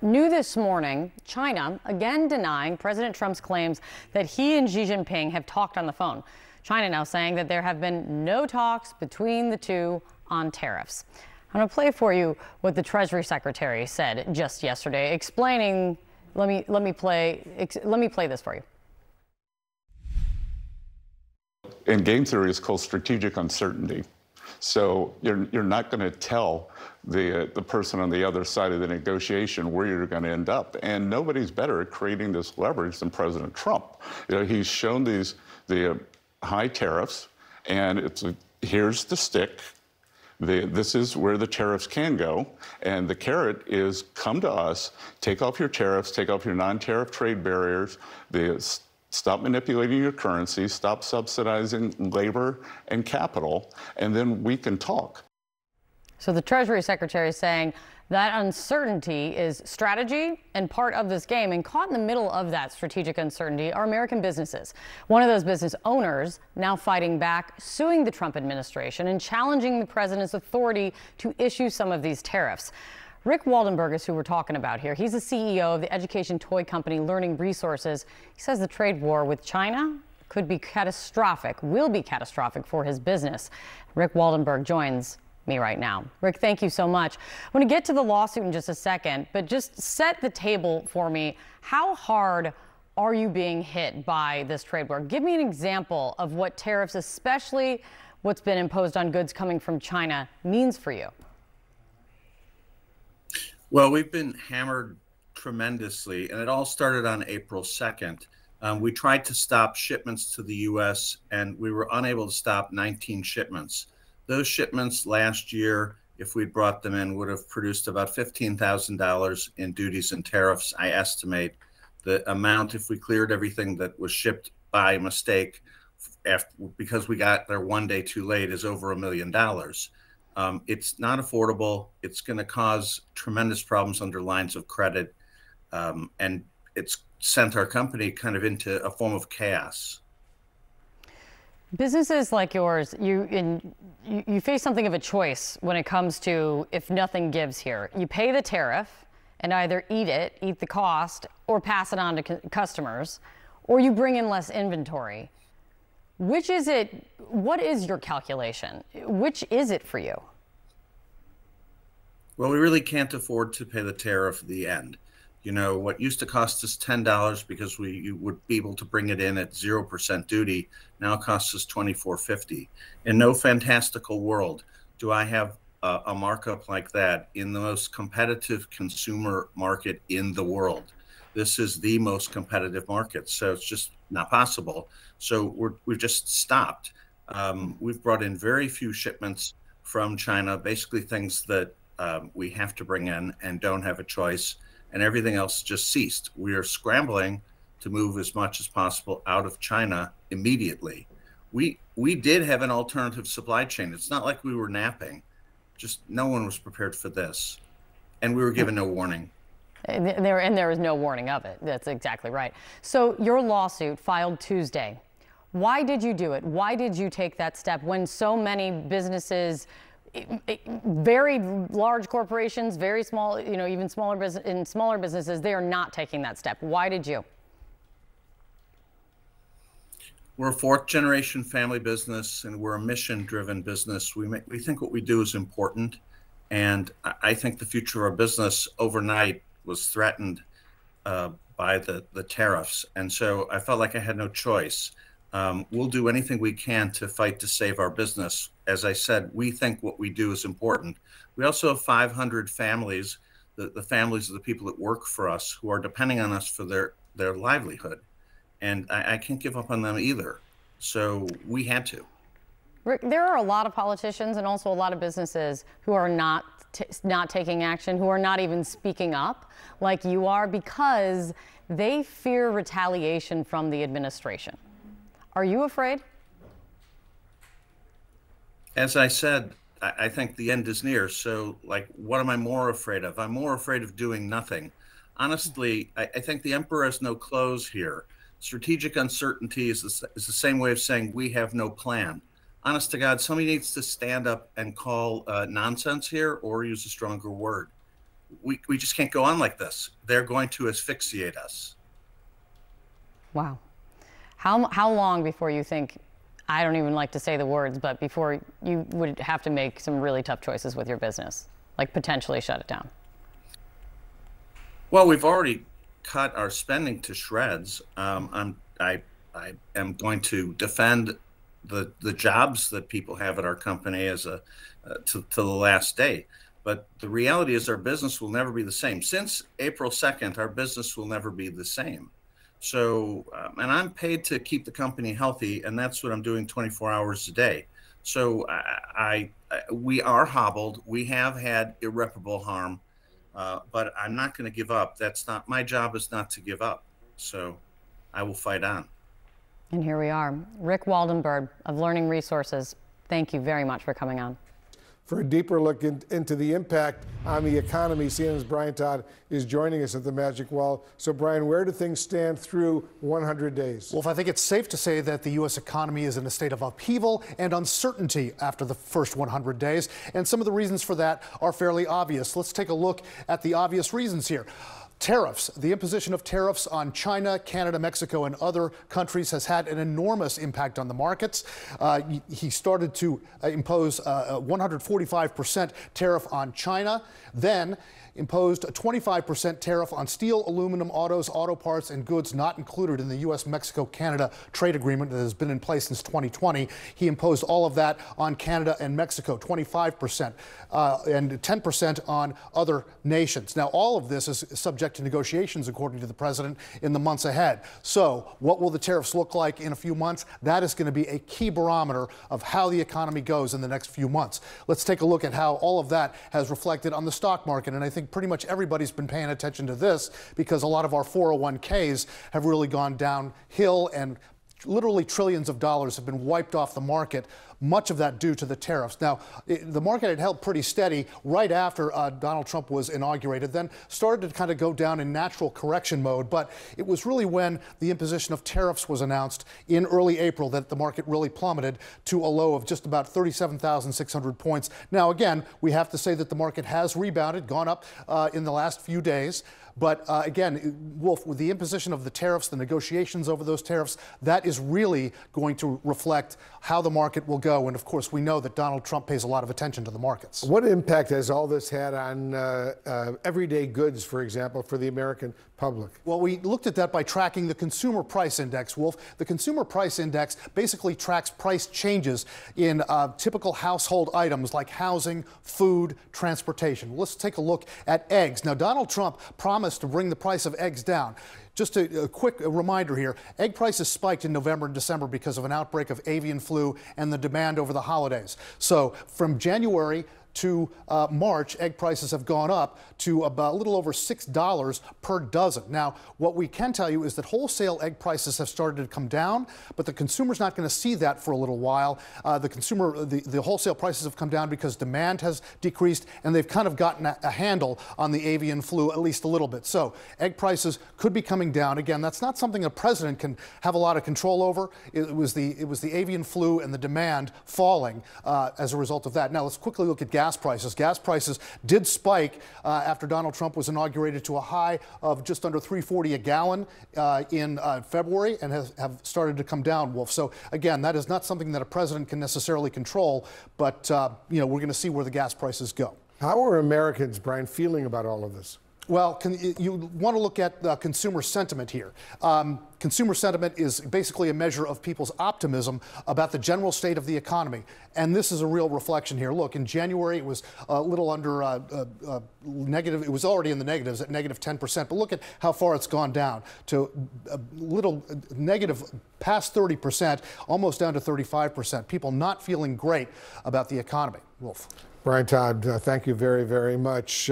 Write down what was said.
New this morning, China again denying President Trump's claims that he and Xi Jinping have talked on the phone. China now saying that there have been no talks between the two on tariffs. I'm going to play for you what the Treasury Secretary said just yesterday, explaining. Let me play this for you. In game theory, it's called strategic uncertainty. So you're not going to tell the person on the other side of the negotiation where you're going to end up. And nobody's better at creating this leverage than President Trump. He's shown the high tariffs, and here's the stick. This is where the tariffs can go, and the carrot is come to us, take off your tariffs, take off your non-tariff trade barriers, stop manipulating your currency, stop subsidizing labor and capital, and then we can talk. So the Treasury Secretary is saying that uncertainty is strategy and part of this game, and caught in the middle of that strategic uncertainty are American businesses. One of those business owners now fighting back, suing the Trump administration and challenging the president's authority to issue some of these tariffs. Rick Waldenberg is who we're talking about here. He's the CEO of the education toy company Learning Resources. He says the trade war with China could be catastrophic, will be catastrophic for his business. Rick Waldenberg joins me right now. Rick, thank you so much. I'm going to get to the lawsuit in just a second, but just set the table for me. How hard are you being hit by this trade war? Give me an example of what tariffs, especially what's been imposed on goods coming from China, means for you. Well, we've been hammered tremendously, and it all started on April 2nd. We tried to stop shipments to the U.S., and we were unable to stop 19 shipments. Those shipments last year, if we'd brought them in, would have produced about $15,000 in duties and tariffs. I estimate the amount, if we cleared everything that was shipped by mistake, because we got there one day too late, is over $1 million. It's not affordable. It's going to cause tremendous problems under lines of credit. And it's sent our company kind of into a form of chaos. Businesses like yours, you face something of a choice when it comes to if nothing gives here. You pay the tariff and either eat the cost, or pass it on to customers, or you bring in less inventory. Which is it? What is your calculation? Which is it for you? Well, we really can't afford to pay the tariff at the end. You know, what used to cost us $10 because you would be able to bring it in at 0% duty now costs us $24.50. In no fantastical world do I have a markup like that in the most competitive consumer market in the world. This is the most competitive market, so it's just not possible. So we've just stopped. We've brought in very few shipments from China, basically things that we have to bring in and don't have a choice, and everything else just ceased. We are scrambling to move as much as possible out of China immediately. We did have an alternative supply chain. It's not like we were napping. Just no one was prepared for this, and we were given no warning. And there was no warning of it. That's exactly right. So your lawsuit filed Tuesday. Why did you do it? Why did you take that step when so many businesses, very large corporations, very small, even smaller businesses, they are not taking that step? Why did you? We're a fourth-generation family business, and we're a mission-driven business. We think what we do is important, and I think the future of our business overnight was threatened by the tariffs, and so I felt like I had no choice. We'll do anything we can to fight to save our business. As I said, we think what we do is important. We also have 500 families, the families of the people that work for us, who are depending on us for their livelihood. And I can't give up on them either. So we had to. Rick, there are a lot of politicians and also a lot of businesses who are not taking action, who are not even speaking up like you are, because they fear retaliation from the administration. Are you afraid? As I said, I think the end is near. So, what am I more afraid of? I'm more afraid of doing nothing. Honestly, I think the emperor has no clothes here. Strategic uncertainty is the same way of saying we have no plan. Honest to God, somebody needs to stand up and call nonsense here, or use a stronger word. we just can't go on like this. They're going to asphyxiate us. Wow. How long before you think, I don't even like to say the words, but before you would have to make some really tough choices with your business, like potentially shut it down? Well, we've already cut our spending to shreds. I am going to defend the jobs that people have at our company as to the last day. But the reality is our business will never be the same. Since April 2nd, our business will never be the same. So, and I'm paid to keep the company healthy, and that's what I'm doing 24 hours a day. So we are hobbled. We have had irreparable harm, but I'm not going to give up. That's not, my job is not to give up. So I will fight on. And here we are. Rick Waldenberg of Learning Resources, thank you very much for coming on. For a deeper look into the impact on the economy, CNN's Brian Todd is joining us at the Magic Wall. So, Brian, where do things stand through 100 days? Well, I think it's safe to say that the U.S. economy is in a state of upheaval and uncertainty after the first 100 days. And some of the reasons for that are fairly obvious. Let's take a look at the obvious reasons here. Tariffs. The imposition of tariffs on China, Canada, Mexico, and other countries has had an enormous impact on the markets. He started to impose a 145% tariff on China, then imposed a 25% tariff on steel, aluminum, autos, auto parts, and goods not included in the U.S.-Mexico-Canada trade agreement that has been in place since 2020. He imposed all of that on Canada and Mexico, 25%, and 10% on other nations. Now, all of this is subject to negotiations, according to the president, in the months ahead. So what will the tariffs look like in a few months? That is going to be a key barometer of how the economy goes in the next few months. Let's take a look at how all of that has reflected on the stock market. And I think pretty much everybody's been paying attention to this because a lot of our 401ks have really gone downhill, and literally trillions of dollars have been wiped off the market, much of that due to the tariffs. Now, the market had held pretty steady right after Donald Trump was inaugurated, then started to kind of go down in natural correction mode. But it was really when the imposition of tariffs was announced in early April that the market really plummeted to a low of just about 37,600 points. Now, again, we have to say that the market has rebounded, gone up in the last few days. But again, Wolf, with the imposition of the tariffs, the negotiations over those tariffs, that is really going to reflect how the market will go. And of course, we know that Donald Trump pays a lot of attention to the markets. What impact has all this had on everyday goods, for example, for the American public? Well, we looked at that by tracking the Consumer Price Index, Wolf. The Consumer Price Index basically tracks price changes in typical household items like housing, food, transportation. Let's take a look at eggs. Now, Donald Trump promised to bring the price of eggs down. Just a quick reminder here, egg prices spiked in November and December because of an outbreak of avian flu and the demand over the holidays. So from January to March, egg prices have gone up to about a little over $6 per dozen. Now, what we can tell you is that wholesale egg prices have started to come down, but the consumer's not going to see that for a little while. The wholesale prices have come down because demand has decreased, and they've kind of gotten a handle on the avian flu at least a little bit. So egg prices could be coming down. Again, that's not something a president can have a lot of control over. It was the avian flu and the demand falling as a result of that. Now, let's quickly look at gas prices. Gas prices did spike after Donald Trump was inaugurated to a high of just under $3.40 a gallon in February, and have started to come down, Wolf. So again, that is not something that a president can necessarily control, but we're going to see where the gas prices go. How are Americans, Brian, feeling about all of this? Well, you want to look at consumer sentiment here. Consumer sentiment is basically a measure of people's optimism about the general state of the economy. And this is a real reflection here. Look, in January, it was a little under negative. It was already in the negatives at negative 10%. But look at how far it's gone down to a little negative past 30%, almost down to 35%. People not feeling great about the economy. Wolf. Brian Todd, thank you very, very much.